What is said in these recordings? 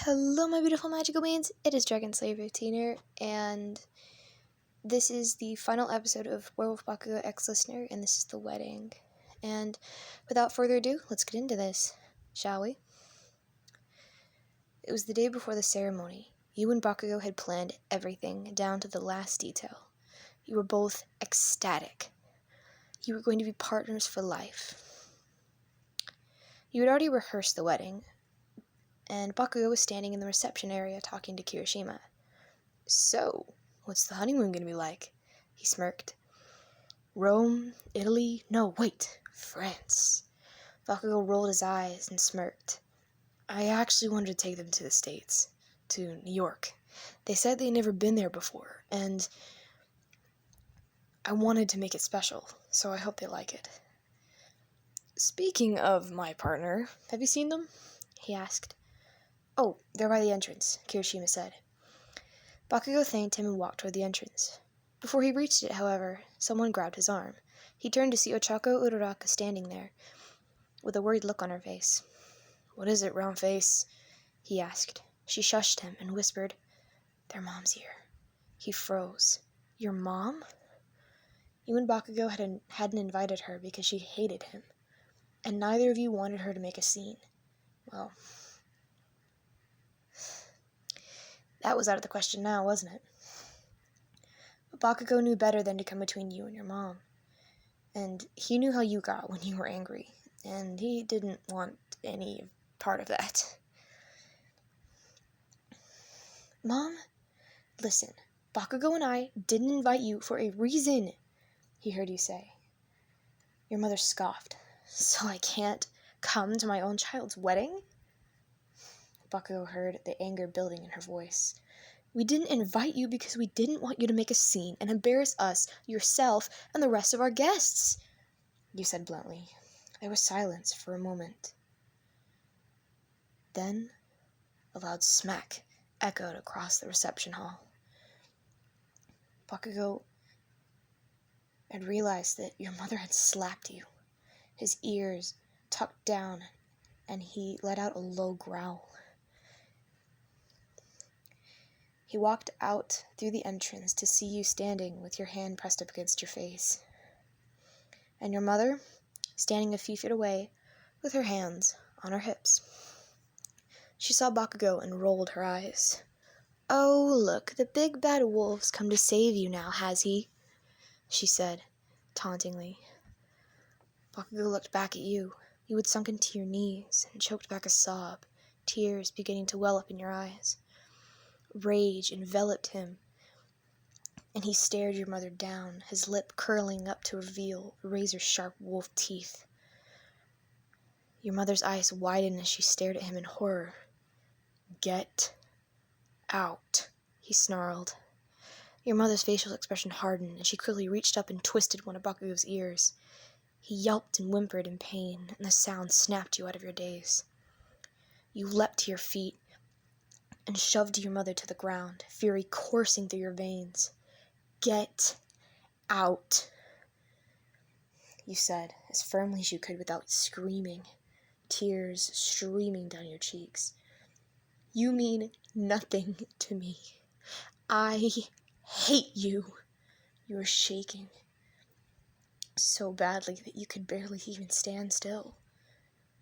Hello my beautiful magical beings, it is Dragon Slayer 15 here, and this is the final episode of Werewolf Bakugou X Listener, and this is the wedding. And without further ado, let's get into this, shall we? It was the day before the ceremony. You and Bakugou had planned everything, down to the last detail. You were both ecstatic. You were going to be partners for life. You had already rehearsed the wedding, and Bakugou was standing in the reception area talking to Kirishima. "So, what's the honeymoon going to be like?" he smirked. "Rome, Italy, no, wait, France." Bakugou rolled his eyes and smirked. "I actually wanted to take them to the States, to New York. They said they'd never been there before, and I wanted to make it special, so I hope they like it." "Speaking of my partner, have you seen them?" he asked. "Oh, they're by the entrance," Kirishima said. Bakugou thanked him and walked toward the entrance. Before he reached it, however, someone grabbed his arm. He turned to see Ochako Uraraka standing there, with a worried look on her face. "What is it, round face?" he asked. She shushed him and whispered, "Their mom's here." He froze. "Your mom?" You and Bakugou hadn't invited her because she hated him, and neither of you wanted her to make a scene. Well, that was out of the question now, wasn't it? But Bakugou knew better than to come between you and your mom. And he knew how you got when you were angry, and he didn't want any part of that. "Mom, listen, Bakugou and I didn't invite you for a reason," he heard you say. Your mother scoffed. "So I can't come to my own child's wedding?" Bakugou heard the anger building in her voice. "We didn't invite you because we didn't want you to make a scene and embarrass us, yourself, and the rest of our guests," you said bluntly. There was silence for a moment. Then a loud smack echoed across the reception hall. Bakugou had realized that your mother had slapped you. His ears tucked down, and he let out a low growl. He walked out through the entrance to see you standing with your hand pressed up against your face. And your mother, standing a few feet away, with her hands on her hips. She saw Bakugou and rolled her eyes. "Oh, look, the big bad wolf's come to save you now, has he?" she said, tauntingly. Bakugou looked back at you. You had sunken to your knees and choked back a sob, tears beginning to well up in your eyes. Rage enveloped him, and he stared your mother down, his lip curling up to reveal razor-sharp wolf teeth. Your mother's eyes widened as she stared at him in horror. "Get out," he snarled. Your mother's facial expression hardened, and she quickly reached up and twisted one of Bakugou's ears. He yelped and whimpered in pain, and the sound snapped you out of your daze. You leapt to your feet and shoved your mother to the ground, fury coursing through your veins. "Get out," you said, as firmly as you could without screaming, tears streaming down your cheeks. "You mean nothing to me. I hate you." You were shaking so badly that you could barely even stand still.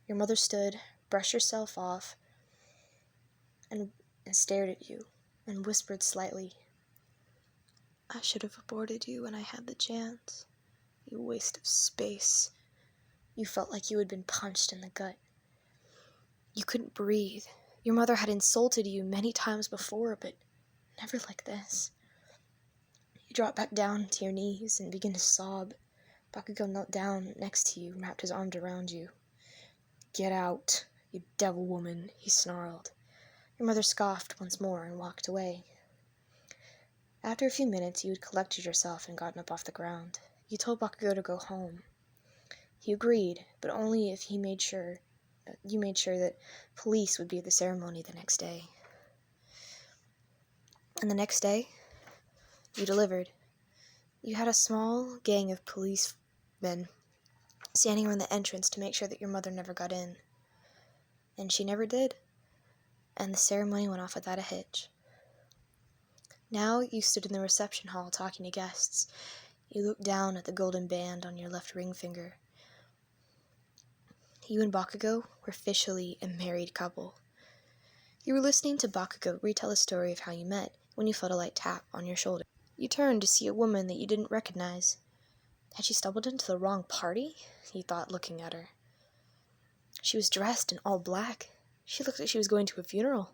Your mother stood, brushed herself off, and stared at you, and whispered slightly, "I should have aborted you when I had the chance. You waste of space." You felt like you had been punched in the gut. You couldn't breathe. Your mother had insulted you many times before, but never like this. You dropped back down to your knees and began to sob. Bakugou knelt down next to you and wrapped his arms around you. "Get out, you devil woman," he snarled. Your mother scoffed once more and walked away. After a few minutes, you had collected yourself and gotten up off the ground. You told Bakugou to go home. He agreed, but only if you made sure that police would be at the ceremony the next day. And the next day, you delivered. You had a small gang of policemen standing around the entrance to make sure that your mother never got in. And she never did. and the ceremony went off without a hitch. Now you stood in the reception hall talking to guests. You looked down at the golden band on your left ring finger. You and Bakugou were officially a married couple. You were listening to Bakugou retell the story of how you met when you felt a light tap on your shoulder. You turned to see a woman that you didn't recognize. Had she stumbled into the wrong party? You thought, looking at her. She was dressed in all black. She looked like she was going to a funeral.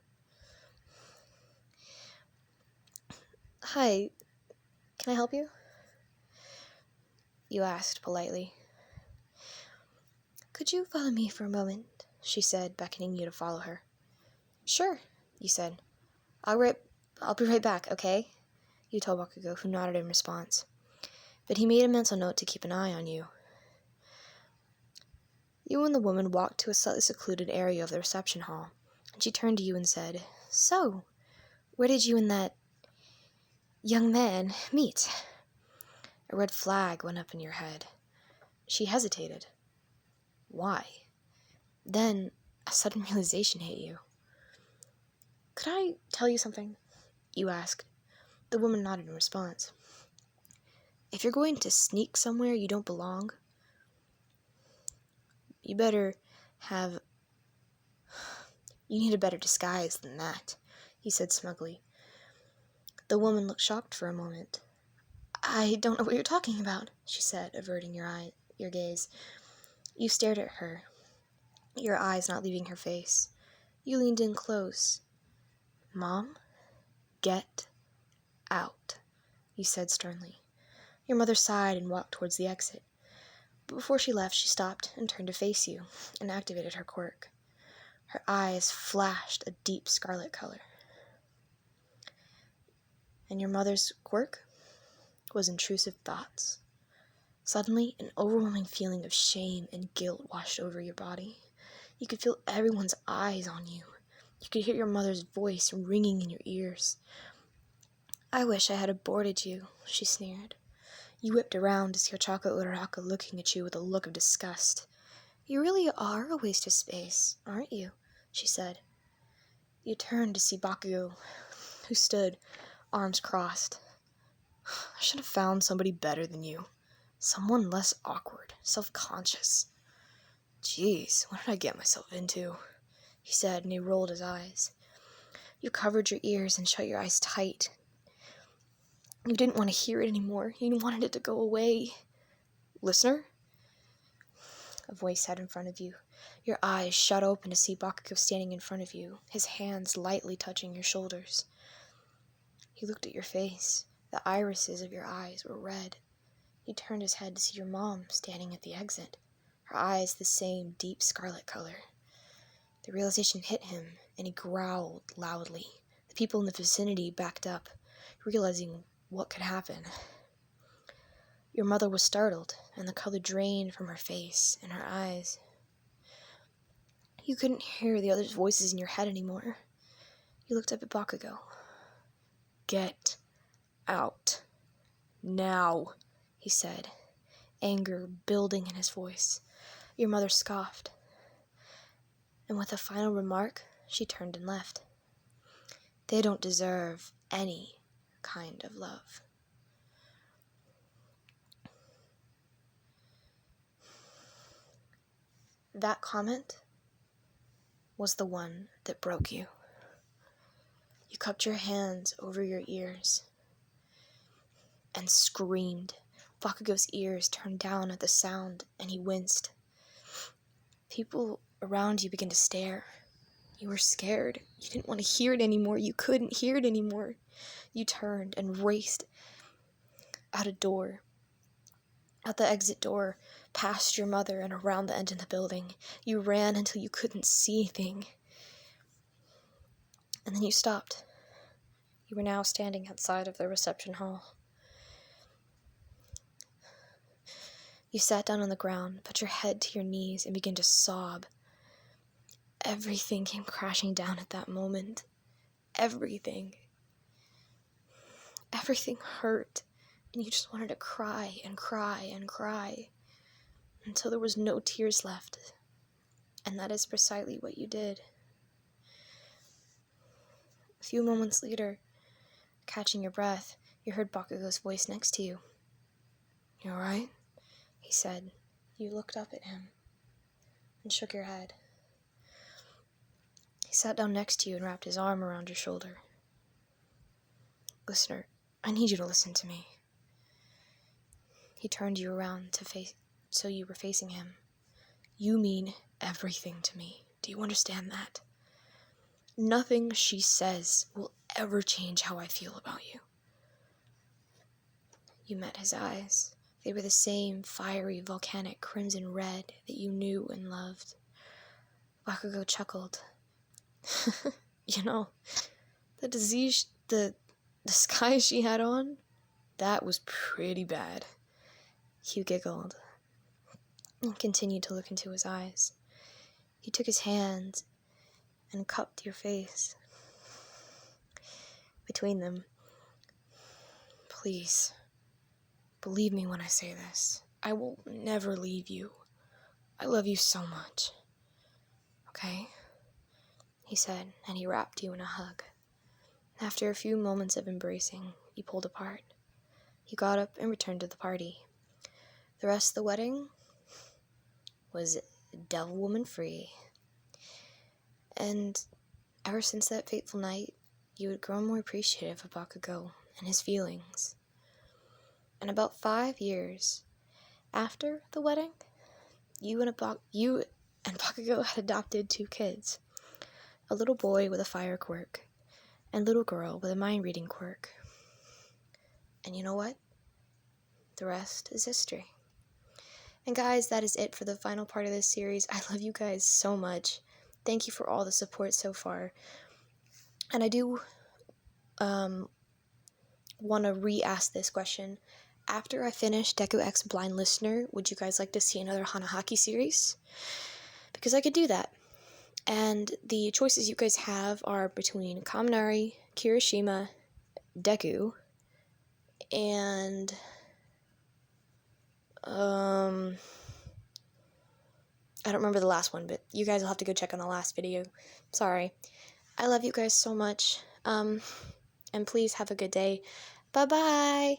"Hi, can I help you?" you asked politely. "Could you follow me for a moment?" she said, beckoning you to follow her. "Sure," you said. I'll be right back, okay?" you told Bakugou, who nodded in response. But he made a mental note to keep an eye on you. You and the woman walked to a slightly secluded area of the reception hall, and she turned to you and said, "So, where did you and that young man meet?" A red flag went up in your head. She hesitated. Why? Then a sudden realization hit you. "Could I tell you something?" you asked. The woman nodded in response. "If you're going to sneak somewhere you don't belong, you need a better disguise than that," he said smugly. The woman looked shocked for a moment. "I don't know what you're talking about," she said, averting your gaze. You stared at her, your eyes not leaving her face. You leaned in close. "Mom, get out," you said sternly. Your mother sighed and walked towards the exit. But before she left, she stopped and turned to face you and activated her quirk. Her eyes flashed a deep scarlet color. And your mother's quirk was intrusive thoughts. Suddenly, an overwhelming feeling of shame and guilt washed over your body. You could feel everyone's eyes on you. You could hear your mother's voice ringing in your ears. "I wish I had aborted you," she sneered. You whipped around to see Ochako Uraraka looking at you with a look of disgust. "You really are a waste of space, aren't you?" she said. You turned to see Bakugou, who stood, arms crossed. "I should have found somebody better than you. Someone less awkward, self-conscious. Jeez, what did I get myself into?" he said, and he rolled his eyes. You covered your ears and shut your eyes tight. You didn't want to hear it anymore. You wanted it to go away. "Listener?" a voice said in front of you. Your eyes shut open to see Bakugou standing in front of you, his hands lightly touching your shoulders. He looked at your face. The irises of your eyes were red. He turned his head to see your mom standing at the exit, her eyes the same deep scarlet color. The realization hit him, and he growled loudly. The people in the vicinity backed up, realizing what could happen. Your mother was startled, and the color drained from her face and her eyes. You couldn't hear the others' voices in your head anymore. You looked up at Bakugou. "Get out. Now," he said, anger building in his voice. Your mother scoffed. And with a final remark, she turned and left. "They don't deserve any kind of love." That comment was the one that broke you. You cupped your hands over your ears and screamed. Bakugou's ears turned down at the sound, and he winced. People around you began to stare. You were scared. You didn't want to hear it anymore. You couldn't hear it anymore. You turned and raced out the exit door, past your mother and around the end of the building. You ran until you couldn't see anything. And then you stopped. You were now standing outside of the reception hall. You sat down on the ground, put your head to your knees, and began to sob. Everything came crashing down at that moment. Everything. Everything hurt, and you just wanted to cry and cry and cry until there was no tears left. And that is precisely what you did. few moments later, catching your breath, you heard Bakugou's voice next to you. "You alright?" he said. You looked up at him and shook your head. He sat down next to you and wrapped his arm around your shoulder. "Listener, I need you to listen to me." He turned you around so you were facing him. "You mean everything to me. Do you understand that? Nothing she says will ever change how I feel about you." You met his eyes. They were the same fiery, volcanic crimson red that you knew and loved. Bakugou chuckled. "You know, the disguise she had on, that was pretty bad." You giggled and continued to look into his eyes. He took his hand and cupped your face between them. "Please, believe me when I say this. I will never leave you. I love you so much. Okay?" he said, and he wrapped you in a hug. After a few moments of embracing, you pulled apart. You got up and returned to the party. The rest of the wedding was devil woman free. And ever since that fateful night, you had grown more appreciative of Bakugou and his feelings. And about 5 years after the wedding, you and Bakugou had adopted 2 kids. A little boy with a fire quirk, and a little girl with a mind-reading quirk. And you know what? The rest is history. And guys, that is it for the final part of this series. I love you guys so much. Thank you for all the support so far. And I do want to re-ask this question. After I finish Deku X Blind Listener, would you guys like to see another Hanahaki series? Because I could do that. And the choices you guys have are between Kaminari, Kirishima, Deku, and I don't remember the last one, but you guys will have to go check on the last video. Sorry. I love you guys so much. And please have a good day. Bye-bye!